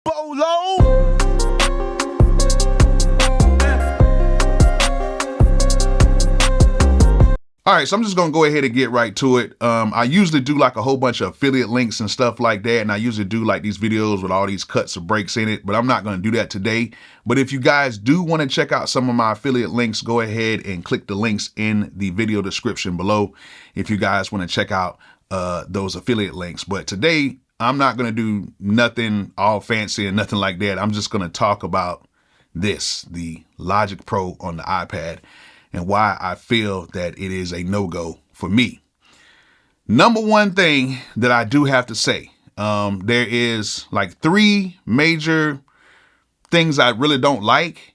Bolo! All right, so I'm just gonna go ahead and get right to it. I usually do like a whole bunch of affiliate links and stuff like that, and I usually do like these videos with all these cuts or breaks in it, but I'm not gonna do that today. But if you guys do wanna check out some of my affiliate links, go ahead and click the links in the video description below if you guys wanna check out those affiliate links. But today, I'm not gonna do nothing all fancy and nothing like that. I'm just gonna talk about this, the Logic Pro on the iPad, and why I feel that it is a no-go for me. Number one thing that I do have to say, there is like 3 major things I really don't like.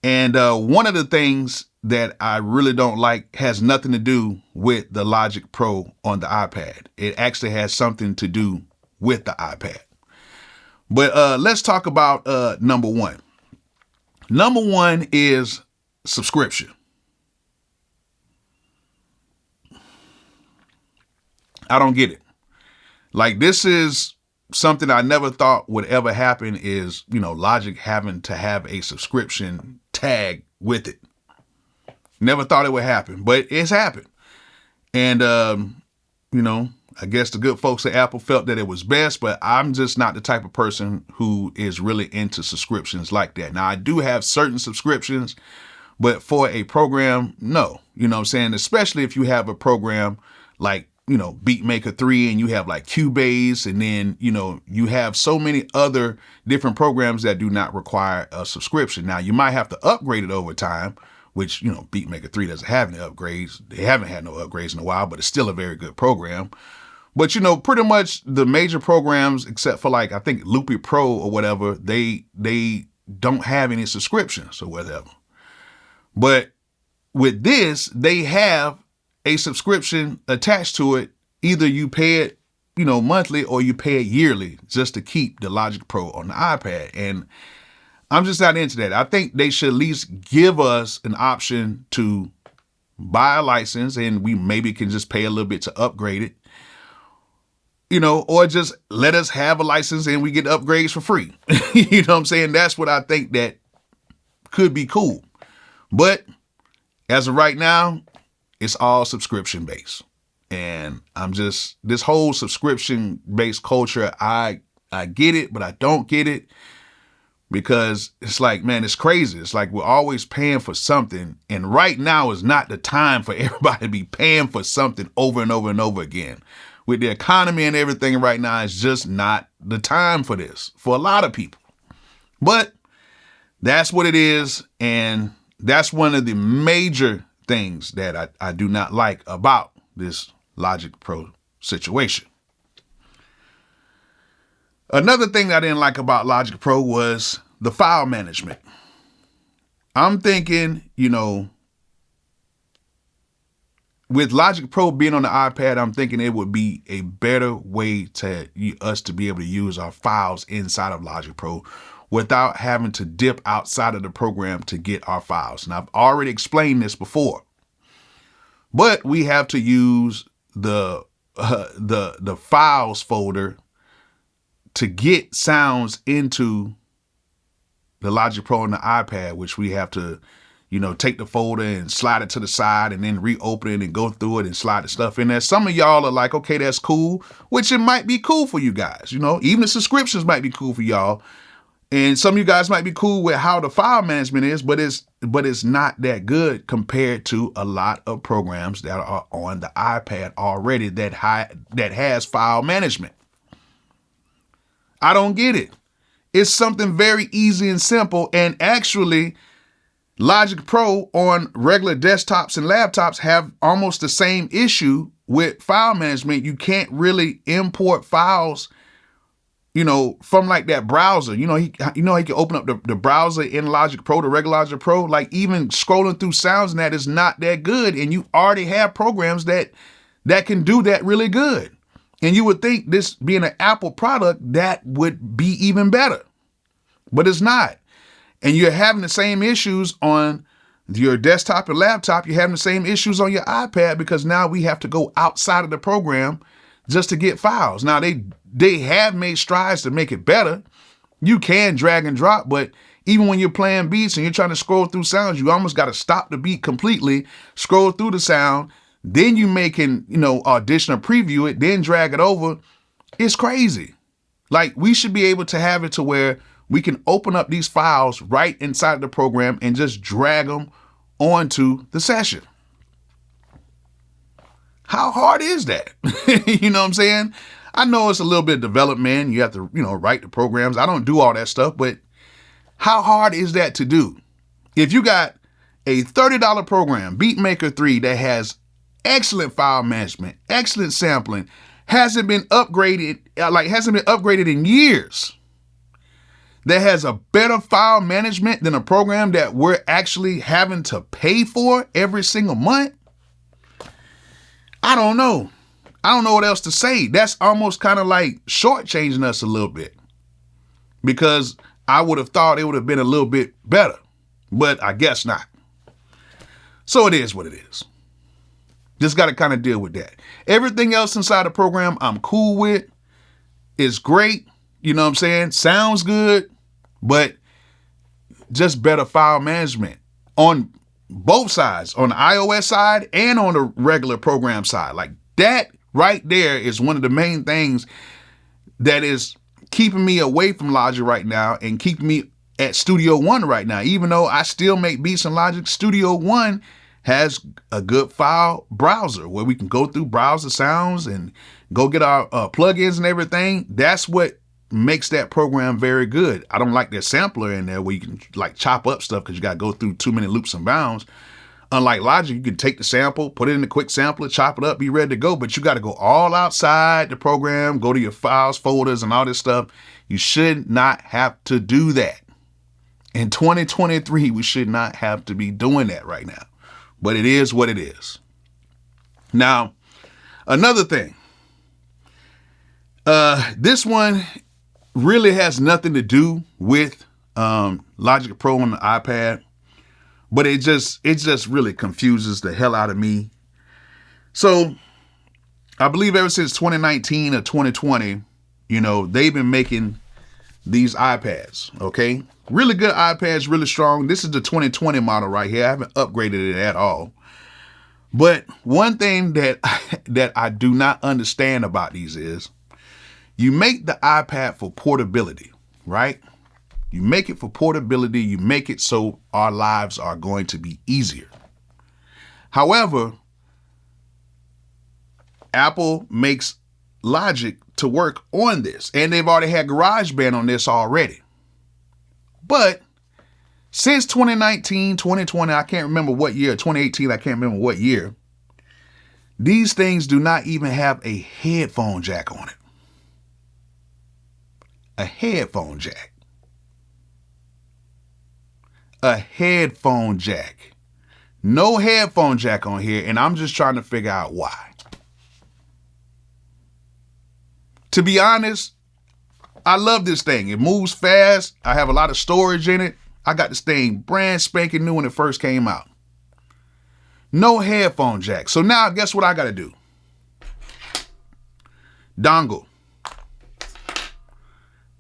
And one of the things that I really don't like has nothing to do with the Logic Pro on the iPad. It actually has something to do with the iPad. But let's talk about number one. Number one is subscription. I don't get it. Like, this is something I never thought would ever happen, is, you know, Logic having to have a subscription tag with it. Never thought it would happen, but it's happened. And, you know, I guess the good folks at Apple felt that it was best, but I'm just not the type of person who is really into subscriptions like that. Now, I do have certain subscriptions, but for a program, no. You know what I'm saying? Especially if you have a program like, you know, Beatmaker 3, and you have like Cubase, and then, you know, you have so many other different programs that do not require a subscription. Now, you might have to upgrade it over time, which, you know, Beatmaker 3 doesn't have any upgrades. They haven't had no upgrades in a while, but it's still a very good program. But, you know, pretty much the major programs, except for like, I think Loopy Pro or whatever, they don't have any subscriptions or whatever. But with this, they have a subscription attached to it. Either you pay it, you know, monthly, or you pay it yearly just to keep the Logic Pro on the iPad. And I'm just not into that. I think they should at least give us an option to buy a license, and we maybe can just pay a little bit to upgrade it, you know, or just let us have a license and we get upgrades for free. You know what I'm saying? That's what I think that could be cool. But as of right now, it's all subscription based. And I'm just, this whole subscription based culture, I get it, but I don't get it, because it's like, man, it's crazy. It's like we're always paying for something. And right now is not the time for everybody to be paying for something over and over and over again. With the economy and everything right now, it's just not the time for this for a lot of people. But that's what it is. And that's one of the major things that I do not like about this Logic Pro situation. Another thing I didn't like about Logic Pro was the file management. I'm thinking, you know, with Logic Pro being on the iPad, I'm thinking it would be a better way to us to be able to use our files inside of Logic Pro without having to dip outside of the program to get our files. And I've already explained this before, but we have to use the files folder to get sounds into the Logic Pro on the iPad, which we have to, you know, take the folder and slide it to the side and then reopen it and go through it and slide the stuff in there. Some of y'all are like, okay, that's cool, which it might be cool for you guys. You know, even the subscriptions might be cool for y'all. And some of you guys might be cool with how the file management is, but it's not that good compared to a lot of programs that are on the iPad already that has file management. I don't get it. It's something very easy and simple. And actually, Logic Pro on regular desktops and laptops have almost the same issue with file management. You can't really import files, you know, from like that browser. You know, he can open up the browser in Logic Pro, the regular Logic Pro. Like, even scrolling through sounds and that is not that good. And you already have programs that can do that really good. And you would think, this being an Apple product, that would be even better, but it's not. And you're having the same issues on your desktop and laptop. You're having the same issues on your iPad, because now we have to go outside of the program just to get files. Now, they have made strides to make it better, You can drag and drop, but even when you're playing beats and you're trying to scroll through sounds, you almost got to stop the beat completely, scroll through the sound, then you audition or preview it, then drag it over. It's crazy. Like, we should be able to have it to where we can open up these files right inside the program and just drag them onto the session. How hard is that? You know what I'm saying? I know it's a little bit of development. You have to, write the programs. I don't do all that stuff, but how hard is that to do? If you got a $30 program, Beatmaker 3, that has excellent file management, excellent sampling, hasn't been upgraded in years, that has a better file management than a program that we're actually having to pay for every single month, I don't know. I don't know what else to say. That's almost kind of like shortchanging us a little bit, because I would have thought it would have been a little bit better, but I guess not. So it is what it is. Just got to kind of deal with that. Everything else inside the program, I'm cool with. It's great. You know what I'm saying? Sounds good, but just better file management on both sides, on the iOS side and on the regular program side. Like, that right there is one of the main things that is keeping me away from Logic right now and keeping me at Studio One right now. Even though I still make beats in Logic, Studio One has a good file browser where we can go through, browse the sounds, and go get our plugins and everything. That's what makes that program very good. I don't like that sampler in there where you can like chop up stuff because you got to go through too many loops and bounds. Unlike Logic, you can take the sample, put it in the quick sampler, chop it up, be ready to go. But you got to go all outside the program, go to your files, folders, and all this stuff. You should not have to do that. In 2023, we should not have to be doing that right now. But it is what it is. Now, another thing. This one really has nothing to do with Logic Pro on the iPad, but it just really confuses the hell out of me. So I believe ever since 2019 or 2020, they've been making these iPads, okay? Really good iPads, really strong. This is the 2020 model right here. I haven't upgraded it at all. But one thing that I do not understand about these is, you make the iPad for portability, right? You make it for portability. You make it so our lives are going to be easier. However, Apple makes Logic to work on this, and they've already had GarageBand on this already. But since 2019, 2020, I can't remember what year, 2018, I can't remember what year, these things do not even have a headphone jack on it. A headphone jack. A headphone jack. No headphone jack on here, and I'm just trying to figure out why. To be honest, I love this thing. It moves fast. I have a lot of storage in it. I got this thing brand spanking new when it first came out. No headphone jack. So now guess what I got to do? Dongle.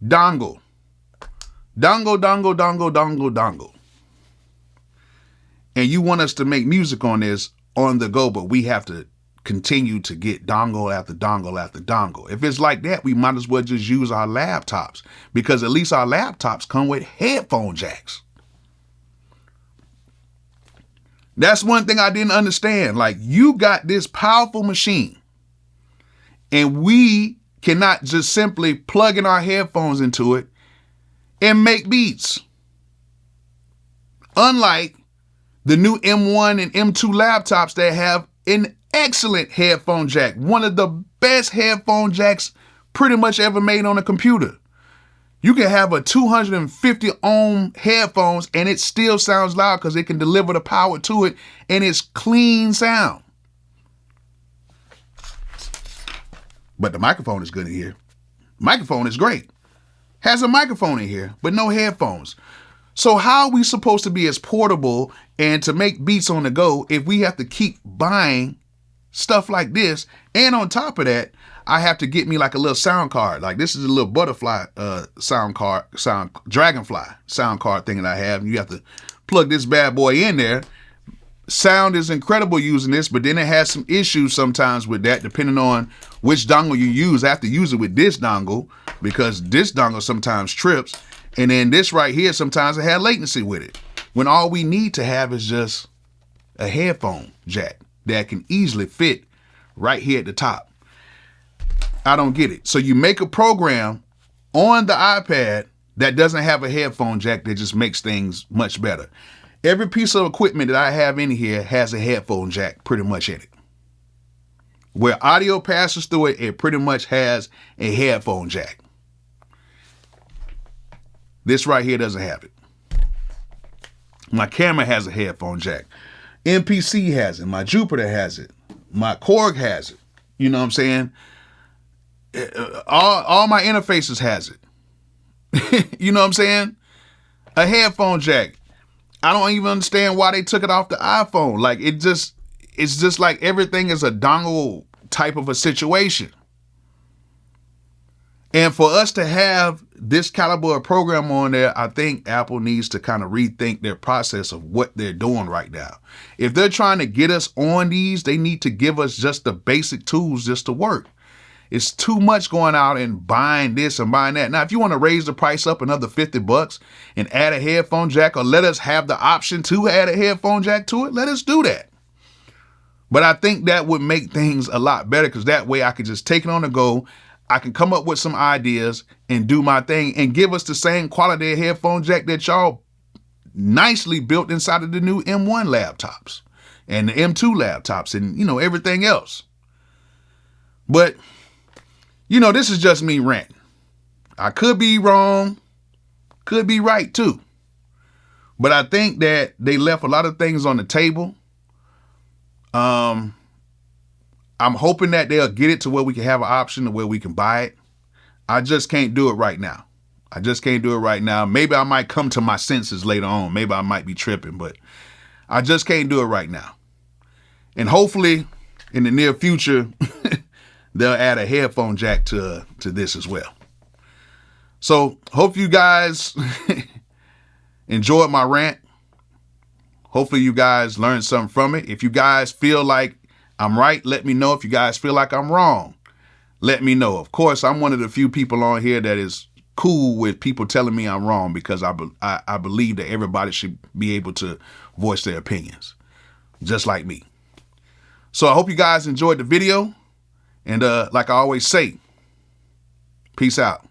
Dongle. Dongle, dongle, dongle, dongle, dongle. And you want us to make music on this on the go, but we have to continue to get dongle after dongle after dongle. If it's like that, we might as well just use our laptops, because at least our laptops come with headphone jacks. That's one thing I didn't understand. Like, you got this powerful machine, and we cannot just simply plug in our headphones into it and make beats. Unlike the new M1 and M2 laptops that have an excellent headphone jack, one of the best headphone jacks pretty much ever made on a computer. You can have a 250 ohm headphones and it still sounds loud because it can deliver the power to it, and it's clean sound. But the microphone is good in here. Microphone is great. Has a microphone in here, but no headphones. So how are we supposed to be as portable and to make beats on the go if we have to keep buying stuff like this? And on top of that, I have to get me like a little sound card. Like this is a little butterfly dragonfly sound card thing that I have. You have to plug this bad boy in there. Sound is incredible using this, but then it has some issues sometimes with that, depending on which dongle you use. I have to use it with this dongle because this dongle sometimes trips. And then this right here, sometimes it had latency with it. When all we need to have is just a headphone jack that can easily fit right here at the top. I don't get it. So you make a program on the iPad that doesn't have a headphone jack that just makes things much better. Every piece of equipment that I have in here has a headphone jack pretty much in it. Where audio passes through it, it pretty much has a headphone jack. This right here doesn't have it. My camera has a headphone jack. MPC has it. My Jupiter has it. My Korg has it. You know what I'm saying? All my interfaces has it. You know what I'm saying? A headphone jack. I don't even understand why they took it off the iPhone. Like it's just like everything is a dongle type of a situation. And for us to have this caliber of program on there, I think Apple needs to kind of rethink their process of what they're doing right now. If they're trying to get us on these, they need to give us just the basic tools just to work. It's too much going out and buying this and buying that. Now, if you want to raise the price up another $50 and add a headphone jack, or let us have the option to add a headphone jack to it, let us do that. But I think that would make things a lot better, because that way I could just take it on the go. I can come up with some ideas and do my thing and give us the same quality of headphone jack that y'all nicely built inside of the new M1 laptops and the M2 laptops and, everything else. But this is just me ranting. I could be wrong, could be right too. But I think that they left a lot of things on the table. I'm hoping that they'll get it to where we can have an option to where we can buy it. I just can't do it right now. Maybe I might come to my senses later on. Maybe I might be tripping, but I just can't do it right now. And hopefully in the near future, they'll add a headphone jack to this as well. So hope you guys enjoyed my rant. Hopefully you guys learned something from it. If you guys feel like I'm right, let me know. If you guys feel like I'm wrong, let me know. Of course, I'm one of the few people on here that is cool with people telling me I'm wrong, because I believe that everybody should be able to voice their opinions, just like me. So I hope you guys enjoyed the video. And like I always say, peace out.